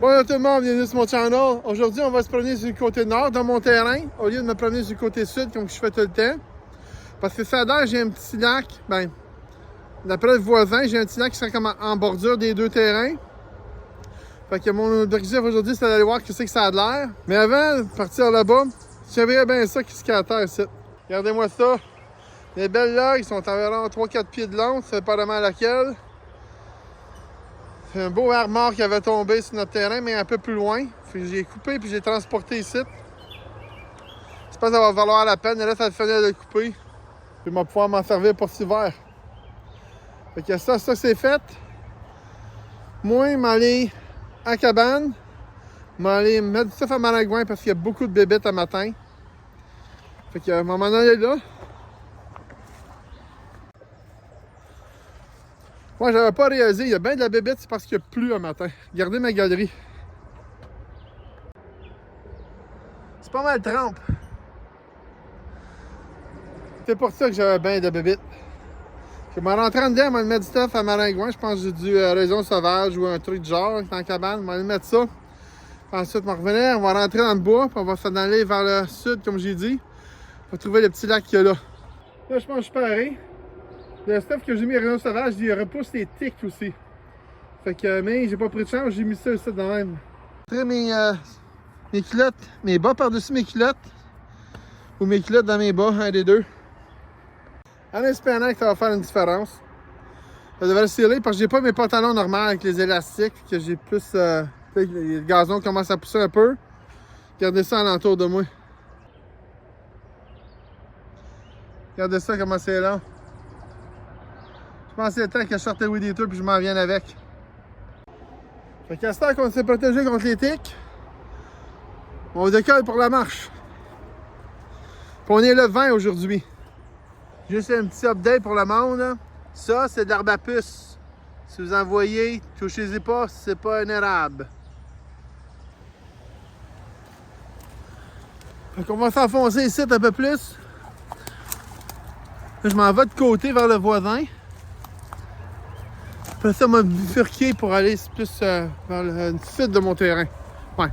Bonjour tout le monde, bienvenue sur mon channel. Aujourd'hui, on va se promener sur le côté nord de mon terrain, au lieu de me promener sur le côté sud comme je fais tout le temps. Parce que ça a l'air, j'ai un petit lac, d'après le voisin, j'ai un petit lac qui serait comme en bordure des deux terrains. Fait que mon objectif aujourd'hui, c'est d'aller voir ce que ça a de l'air. Mais avant de partir là-bas, j'aimerais bien ça qui se à terre ici. Regardez-moi ça. Les belles logs sont environ 3-4 pieds de long, c'est pas vraiment laquelle. C'est un beau arbre mort qui avait tombé sur notre terrain, mais un peu plus loin. J'ai coupé puis j'ai transporté ici. Je pense que ça va valoir la peine. Là, ça le fallait de le couper. Puis je vais pouvoir m'en servir pour cet hiver. Fait que ça c'est fait. Moi, je vais aller à la cabane. Je vais aller mettre du stuff à Maringouin parce qu'il y a beaucoup de bébêtes à matin. Fait que je vais m'en aller là. Moi, j'avais pas réalisé, il y a bien de la bébête, c'est parce qu'il y a plu un matin. Regardez ma galerie. C'est pas mal trempe. C'est pour ça que j'avais bien de bébêtes. Je vais rentrer en dedans, je vais mettre du stuff à Maringouin. Je pense que j'ai du raisin sauvage ou un truc de genre dans la cabane. Je vais mettre ça. Ensuite, on va revenir, on va rentrer dans le bois, puis on va s'en aller vers le sud, comme j'ai dit. On va trouver le petit lac qu'il y a là. Là, je pense que je suis paré. Le stuff que j'ai mis raisin sauvage, il repousse les tiques aussi. Fait que, mais j'ai pas pris de chance, j'ai mis ça ici de même. J'ai mes culottes, mes bas par-dessus mes culottes. Ou mes culottes dans mes bas, un des deux. En espérant que ça va faire une différence. Ça devrait le sceller parce que j'ai pas mes pantalons normaux avec les élastiques. Que j'ai plus. Le gazon commence à pousser un peu. Regardez ça alentour de moi. Regardez ça comment c'est là. Je pense que c'est le temps que je sorte le weed eater puis je m'en vienne avec. Fait qu'à ce temps qu'on s'est protégé contre les tiques, on décolle pour la marche. Puis on est le 20 aujourd'hui. Juste un petit update pour le monde. Là. Ça, c'est de l'herbe à puce. Si vous en voyez, touchez-y pas, c'est pas un érable. Fait qu'on va s'enfoncer ici un peu plus. Là, je m'en vais de côté vers le voisin. Après ça, m'a bifurqué pour aller plus vers le sud de mon terrain. Ouais.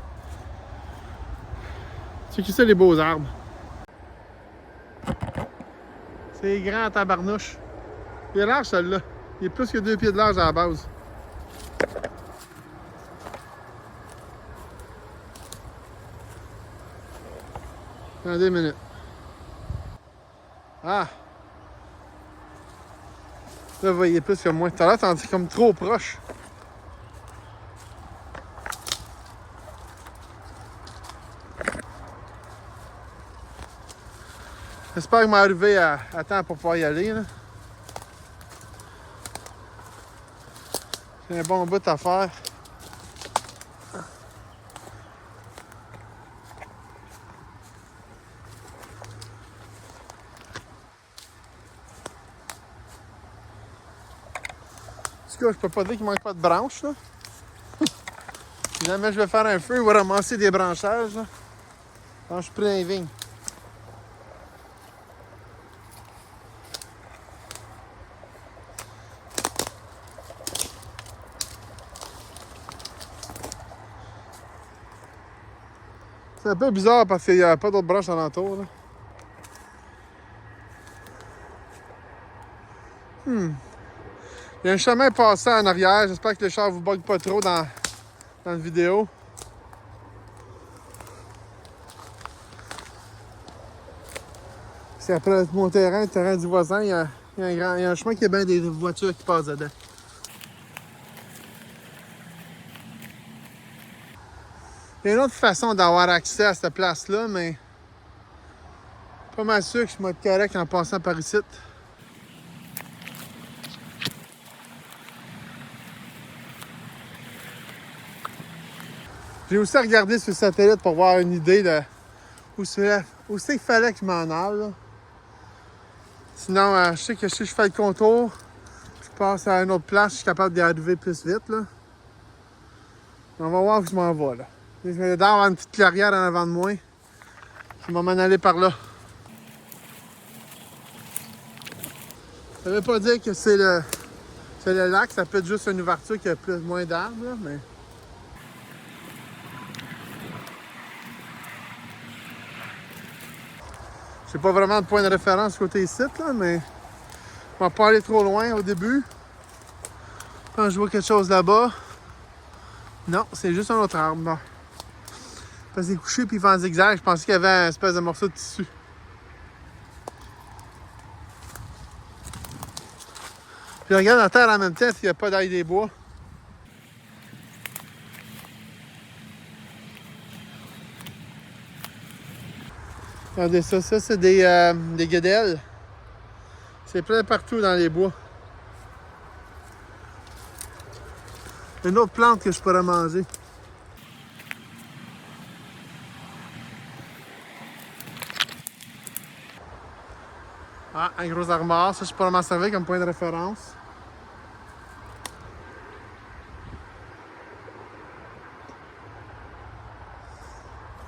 C'est qui ça, les beaux arbres? C'est grand en tabarnouche. Il est large, celui-là. Il est plus que 2 pieds de large à la base. Attendez une minute. Ah! Là, vous voyez plus que moi. Tout à l'heure, c'est comme trop proche. J'espère que m'arriver à temps pour pouvoir y aller. Là. C'est un bon bout à faire. En tout cas, je peux pas dire qu'il manque pas de branches. Là. Si jamais je vais faire un feu, je vais ramasser des branchages. Là. Quand je suis pris dans les vignes. C'est un peu bizarre parce qu'il n'y a pas d'autres branches alentour. Là. Il y a un chemin passé en arrière. J'espère que le char ne vous bug pas trop dans la vidéo. C'est après mon terrain, le terrain du voisin, il y a un chemin qui a bien des voitures qui passent dedans. Il y a une autre façon d'avoir accès à cette place-là, mais pas mal sûr que je vais être correct en passant par ici. J'ai aussi regardé sur le satellite pour voir une idée de où c'est qu'il fallait que je m'en aille. Là. Sinon, je sais que si je fais le contour, je passe à une autre place, je suis capable d'y arriver plus vite. Là. On va voir où je m'en vais. Là. Je vais avoir une petite clairière en avant de moi. Je vais m'en aller par là. Ça veut pas dire que c'est le lac, ça peut être juste une ouverture qui a moins d'arbres, mais J'ai pas vraiment de point de référence côté site, là, mais on va pas aller trop loin au début. Quand je vois quelque chose là-bas, non, c'est juste un autre arbre. Bon. Parce qu'il est couché puis il fait en zigzag, je pensais qu'il y avait un espèce de morceau de tissu. Puis regarde la terre en même temps s'il n'y a pas d'ail des bois. Regardez ça, ça c'est des guédelles. C'est plein partout dans les bois. Une autre plante que je pourrais manger. Ah, un gros armoire, ça je pourrais m'en servir comme point de référence.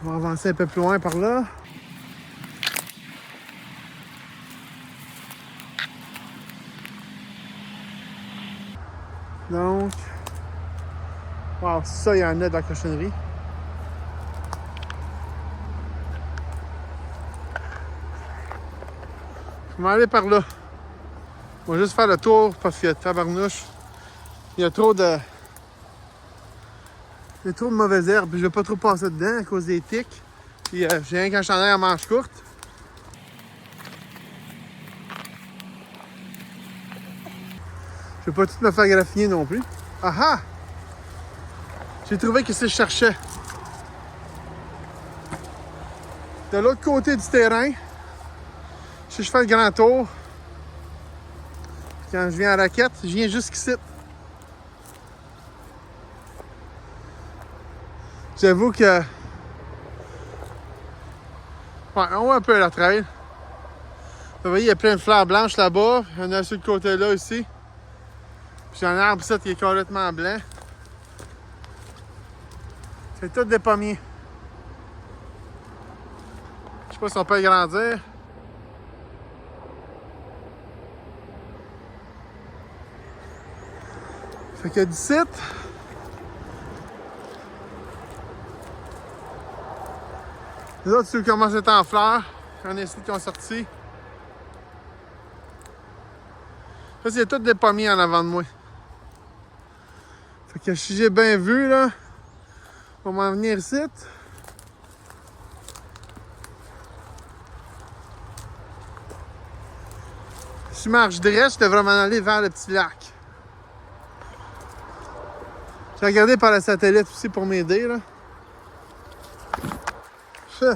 On va avancer un peu plus loin par là. Donc, wow, ça, il y en a de la cochonnerie. Je vais aller par là. On va juste faire le tour parce qu'il y a tabarnouche. Il y a trop de mauvaises herbes. Je vais pas trop passer dedans à cause des tiques. Puis j'ai rien qu'un chandail à manches courtes. Je vais pas tout me faire graffiner non plus. Ah ah! J'ai trouvé ce que je cherchais. De l'autre côté du terrain, si je fais le grand tour, quand je viens à raquette, je viens jusqu'ici. J'avoue que... Ouais, on voit un peu la trail. Vous voyez, il y a plein de fleurs blanches là-bas. Il y en a sur le côté-là aussi. Puis il y a un arbre ici qui est complètement blanc. C'est tout des pommiers. Je sais pas si on peut agrandir. Fait qu'il y a du site. Les autres, ceux qui commencent à être en fleurs. Il y en a ici qui ont sorti. Ça, c'est tout des pommiers en avant de moi. Fait que si j'ai bien vu, là, on va m'en venir ici. Si je marche droit, je devrais m'en aller vers le petit lac. J'ai regardé par le satellite aussi pour m'aider, là. Ça.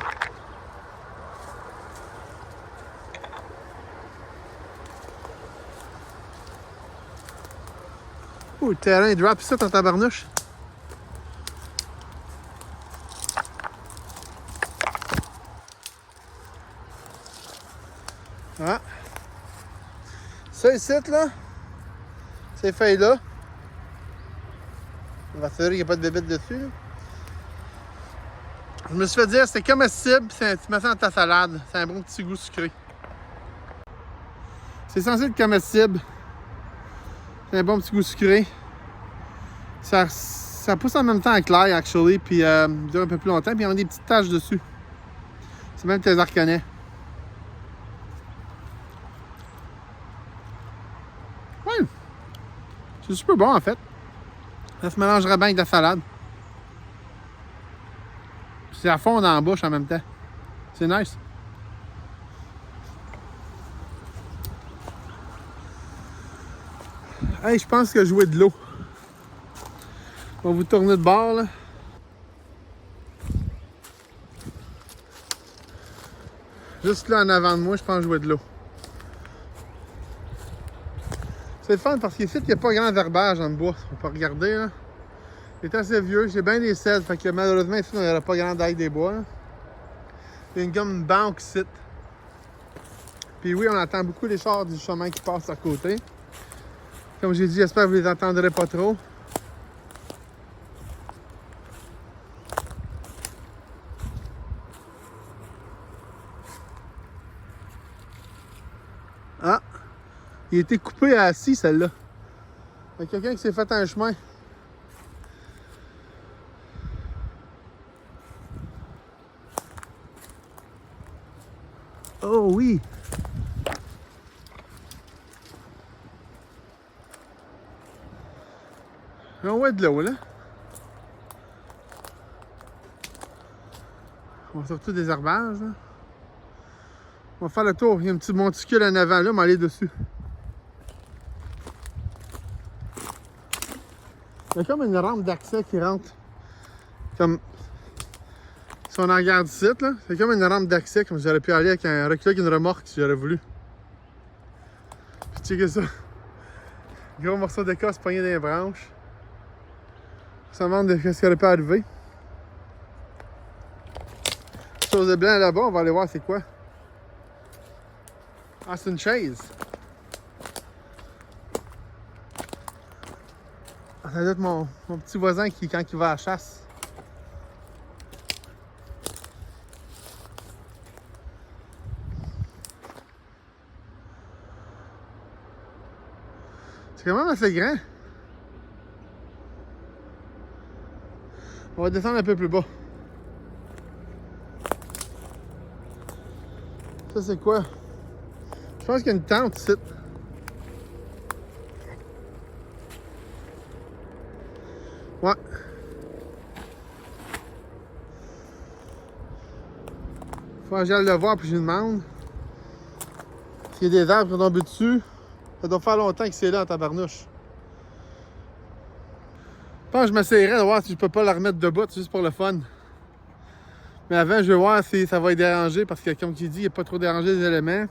Oh, le terrain il drop ici dans ta barnouche. Ah. Ça ici, là, ces feuilles-là, on va s'assurer qu'il n'y a pas de bébête dessus. Là. Je me suis fait dire, c'est comestible, tu mets ça dans ta salade. C'est un bon petit goût sucré. C'est censé être comestible. C'est un bon petit goût sucré. Ça pousse en même temps avec l'ail, actually, puis il dure un peu plus longtemps, puis il y a des petites taches dessus. C'est même que tu les reconnais. Ouais! C'est super bon, en fait. Ça se mélangerait bien avec de la salade. C'est à fond dans la bouche en même temps. C'est nice. Hey, je pense que je jouais de l'eau. On va vous tourner de bord, là. Juste là en avant de moi, je pense que je jouais de l'eau. C'est le fun parce qu'ici, il n'y a pas grand herbage dans le bois. On peut regarder, là. Il est assez vieux. J'ai bien des cèdres, fait que malheureusement, ici, il n'y aura pas grand ail des bois, là. Il y a une gomme banque ici. Puis oui, on entend beaucoup les chars du chemin qui passent à côté. Comme j'ai dit, j'espère que vous les entendrez pas trop. Ah! Il a été coupé à assis, celle-là. Il y a quelqu'un qui s'est fait un chemin. Oh oui! On va être de l'eau, là. On va sortir des herbages, là. On va faire le tour. Il y a un petit monticule en avant, là, on va aller dessus. Il y a comme une rampe d'accès qui rentre. Comme. Si on en regarde ici, là, c'est comme une rampe d'accès, comme j'aurais pu aller avec un reculé avec une remorque si j'aurais voulu. Puis checker ça. Gros morceau d'écorce pogné dans les branches. Ça demande de ce qui aurait pu arriver. Chose de blanc là-bas, on va aller voir c'est quoi. Ah, c'est une chaise. Ça doit être mon petit voisin qui, quand il va à la chasse. C'est quand même assez grand. On va descendre un peu plus bas. Ça, c'est quoi? Je pense qu'il y a une tente ici. Ouais. Faut que j'aille le voir puis je lui demande. S'il y a des arbres qui sont tombés dessus. Ça doit faire longtemps que c'est là en tabarnouche. Je pense que je m'essayerais de voir si je peux pas la remettre debout juste pour le fun. Mais avant, je vais voir si ça va être dérangé parce que, comme tu dis, il n'y a pas trop dérangé les éléments.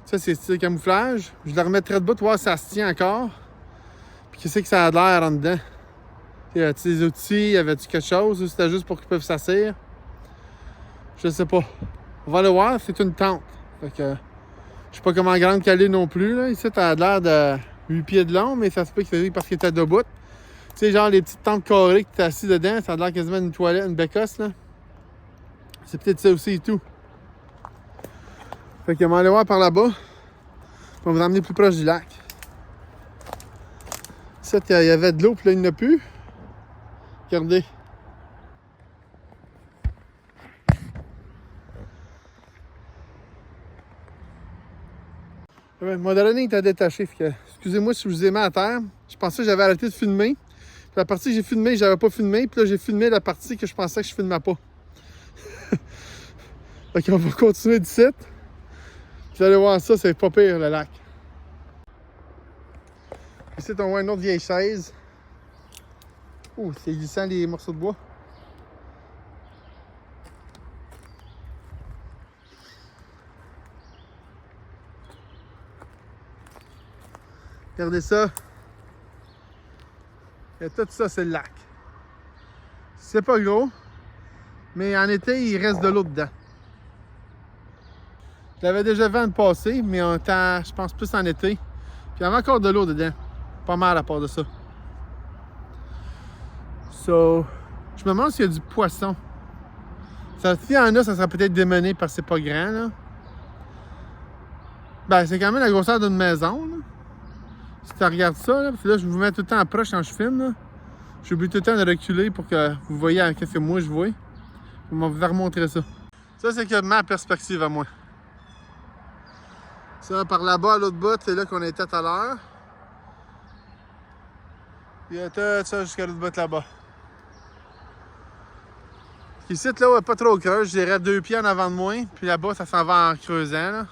Ça, c'est style camouflage. Je la remettrai debout pour voir si ça se tient encore. Puis qu'est-ce que ça a l'air en dedans. Y a-t-il des outils? Y avait-tu quelque chose? Ou c'était juste pour qu'ils peuvent s'asseoir? Je sais pas. On va le voir, c'est une tente. Fait que, je sais pas comment grande qu'elle est non plus. Là. Ici, ça a l'air de 8 pieds de long, mais ça se peut que c'est parce qu'il était debout. Tu sais, genre les petites tentes carrées que tu es assis dedans, ça a l'air quasiment une toilette, une bécosse. Là. C'est peut-être ça aussi et tout. Fait qu'on va aller voir par là-bas. On va vous emmener plus proche du lac. Ici, il y avait de l'eau, puis là, il n'y en a plus. Regardez. Ouais, mon dernier était détaché. Excusez-moi si je vous ai mis à terre. Je pensais que j'avais arrêté de filmer. Puis la partie que j'ai filmée, j'avais pas filmé. Puis là, j'ai filmé la partie que je pensais que je filmais pas. Fait qu'on va continuer d'ici. Vous allez voir ça, c'est pas pire le lac. Ici, on voit une autre vieille chaise. Oh, c'est glissant les morceaux de bois. Regardez ça. Et tout ça, c'est le lac. C'est pas gros, mais en été, il reste de l'eau dedans. Je l'avais déjà vu en passé, mais en temps, je pense plus en été. Puis il y avait encore de l'eau dedans. Pas mal à part de ça. So, je me demande s'il y a du poisson. S'il y en a, ça serait peut-être démené parce que c'est pas grand, là. Ben, c'est quand même la grosseur d'une maison, là. Si tu regardes ça, là, parce que là, je vous mets tout le temps approche quand je filme, là. J'oublie tout le temps de reculer pour que vous voyez qu'est-ce que moi je vois. Je vais vous remontrer ça. Ça, c'est que ma perspective à moi. Ça, par là-bas, à l'autre bout, c'est là qu'on était tout à l'heure. Puis il y a tout ça jusqu'à l'autre bout là-bas. Ici, là, pas trop creuse, je dirais 2 pieds en avant de moi. Puis là-bas, ça s'en va en creusant, là.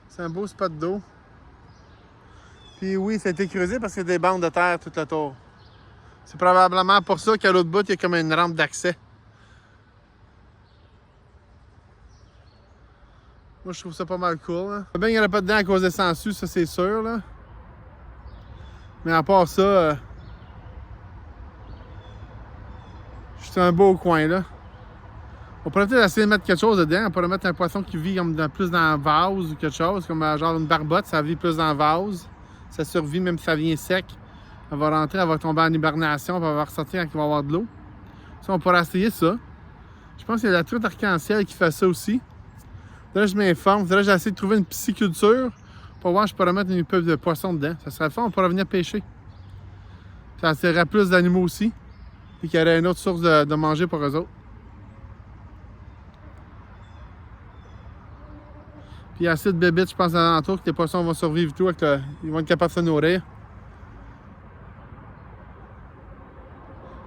C'est un beau spot d'eau. Puis oui, ça a été creusé parce qu'il y a des bandes de terre tout le tour. C'est probablement pour ça qu'à l'autre bout, il y a comme une rampe d'accès. Moi, je trouve ça pas mal cool. Hein. Bien, il n'y en a pas dedans à cause des sangsues, ça c'est sûr. Là. Mais à part ça, c'est un beau coin. Là. On pourrait peut-être essayer de mettre quelque chose dedans. On pourrait mettre un poisson qui vit comme plus dans un vase ou quelque chose, comme genre une barbotte, ça vit plus dans un vase. Ça survit même si ça vient sec. Elle va rentrer, elle va tomber en hibernation, puis elle va ressortir quand il va y avoir de l'eau. Ça, on pourrait essayer ça. Je pense qu'il y a la truite arc-en-ciel qui fait ça aussi. Là, je m'informe. Là, j'ai essayé de trouver une pisciculture pour voir si je pourrais mettre une peu de poisson dedans. Ça serait fun, on pourrait venir pêcher. Ça attirerait plus d'animaux aussi. Et qu'il y aurait une autre source de manger pour eux autres. Puis il y a assez de bébites, je pense, alentour que les poissons vont survivre tout, ils vont être capables de se nourrir.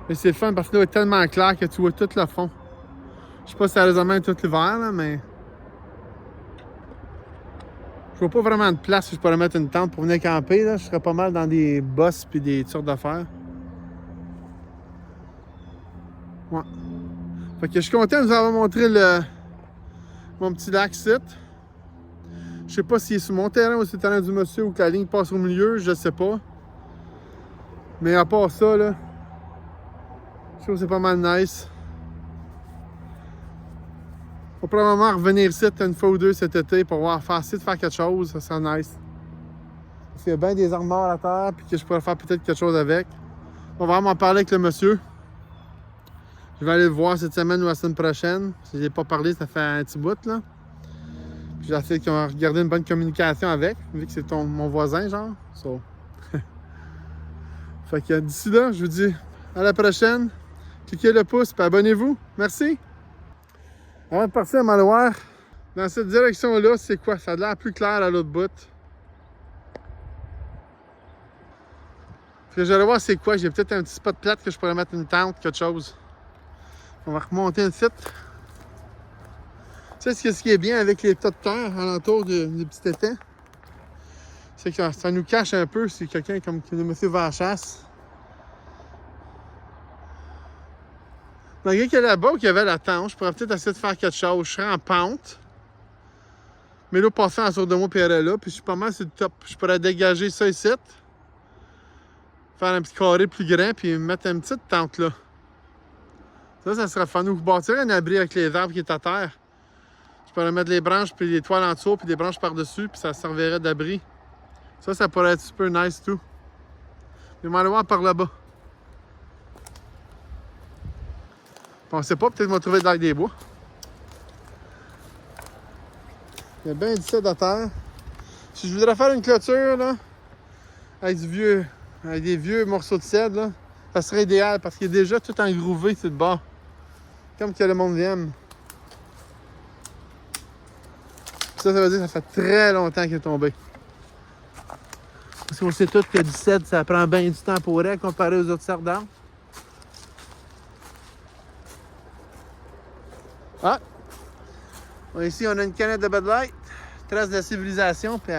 Mais c'est le fun parce que l'eau est tellement claire que tu vois tout le fond. Je sais pas si ça résonne tout l'hiver, là, mais. Je vois pas vraiment de place où je pourrais mettre une tente pour venir camper. Là. Je serais pas mal dans des bosses puis des sortes d'affaires. Ouais. Fait que je suis content de vous avoir montré mon petit lac site. Je sais pas s'il est sur mon terrain ou sur le terrain du monsieur ou que la ligne passe au milieu, je sais pas. Mais à part ça, là, je trouve que c'est pas mal nice. On va probablement revenir ici une fois ou deux cet été pour essayer de faire quelque chose, ça serait nice. Parce qu'il y a bien des arbres morts à terre puis que je pourrais faire peut-être quelque chose avec. On va vraiment en parler avec le monsieur. Je vais aller le voir cette semaine ou la semaine prochaine. Si je n'ai pas parlé, ça fait un petit bout là. Puis j'essaie qu'on va regarder une bonne communication avec, vu que c'est mon voisin, genre. So. Fait que d'ici là, je vous dis à la prochaine. Cliquez le pouce et abonnez-vous. Merci! Avant de partir à Malouard, dans cette direction-là, c'est quoi? Ça a l'air plus clair à l'autre bout. Fait que j'allais voir c'est quoi. J'ai peut-être un petit spot plate que je pourrais mettre une tente, quelque chose. On va remonter une site. Tu sais ce qui est bien avec les tas de terre alentour du petit étang? C'est que ça nous cache un peu si quelqu'un comme le monsieur va à la chasse. Malgré qu'il y a là-bas où il y avait la tente, je pourrais peut-être essayer de faire quelque chose. Je serais en pente. Mais l'eau passait en dessous de moi puis elle est là. Puis je suis pas mal sur le top. Je pourrais dégager ça ici. Faire un petit carré plus grand puis mettre une petite tente là. Ça serait fun. Ou bâtir un abri avec les arbres qui est à terre. Je pourrais mettre les branches puis les toiles en dessous puis des branches par-dessus puis ça servirait d'abri. Ça pourrait être super nice tout. Mais on va aller voir par là-bas. On sait pas, peut-être qu'on va trouver de des bois. Il y a bien du sel à terre. Si je voudrais faire une clôture là, avec des vieux morceaux de cèdre, là, ça serait idéal parce qu'il est déjà tout engrouvé sur le bord. Comme que le monde aime. Ça veut dire que ça fait très longtemps qu'il est tombé. Parce qu'on sait tous que du cèdre, ça prend bien du temps pour elle comparé aux autres sortes d'arbres. Ah! Ici, on a une canette de Bud Light. Trace de la civilisation. Puis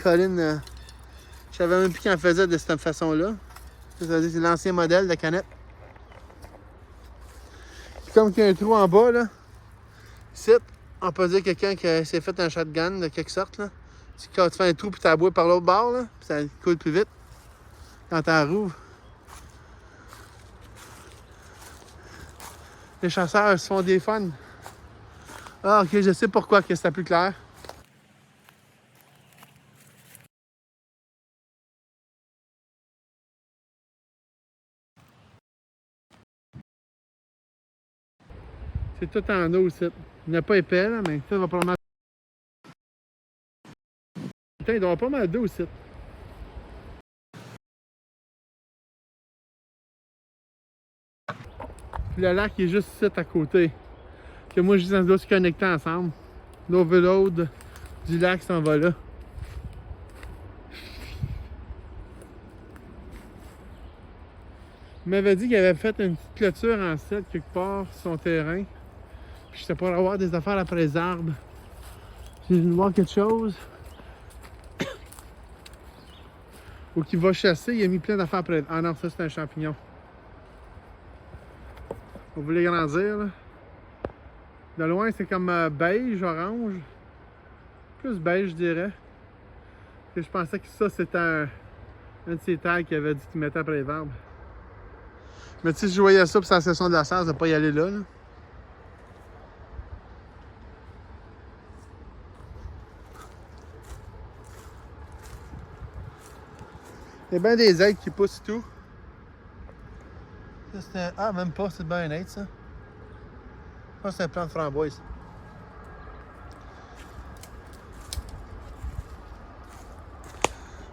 Colin, je savais même plus qu'il en faisait de cette façon-là. Ça veut dire que c'est l'ancien modèle de canette. Puis comme qu'il y a un trou en bas, là, ici, on peut dire quelqu'un qui s'est fait un shotgun de quelque sorte. Là. Quand tu fais un trou puis tu as bois par l'autre bord, là, puis ça coule plus vite quand tu en rouvres. Les chasseurs se font des fun. Ah, ok, je sais pourquoi que c'est plus clair. C'est tout en eau ici. Il n'est pas épais, là, mais ça va probablement. Putain, il doit y avoir pas mal d'eau ici. Puis le lac est juste ici à côté. Que moi, je dis, on doit se connecter ensemble. L'overload du lac s'en va là. Il m'avait dit qu'il avait fait une petite clôture en cèdre quelque part sur son terrain. Puis je sais pas avoir des affaires après les arbres. Si je viens de voir quelque chose. Ou qu'il va chasser, il a mis plein d'affaires après. Ah non, ça c'est un champignon. On voulait grandir là. De loin, c'est comme beige, orange. Plus beige, je dirais. Et je pensais que ça, c'était un de ces tailles qui avait dit qu'il mettait après les arbres. Mais tu sais, si je voyais ça, puis c'est la session de la chasse, de ne pas y aller là. Il y a bien des aigles qui poussent et tout. Ça, ah, même pas, c'est bien un aide, ça. Je pense que c'est un plant de framboise.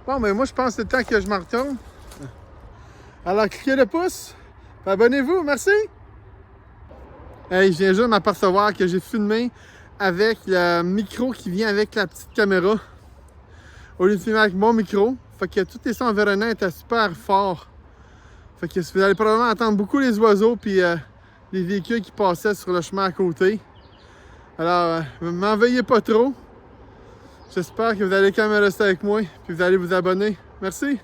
Bon, mais moi, je pense que c'est le temps que je m'en retourne. Alors, cliquez le pouce. Abonnez-vous, merci! Hey, je viens juste de m'apercevoir que j'ai filmé avec le micro qui vient avec la petite caméra. Au lieu de filmer avec mon micro. Fait que tous les sons environnants étaient super forts. Fait que vous allez probablement entendre beaucoup les oiseaux puis les véhicules qui passaient sur le chemin à côté. Alors, m'en veuillez pas trop. J'espère que vous allez quand même rester avec moi puis vous allez vous abonner. Merci!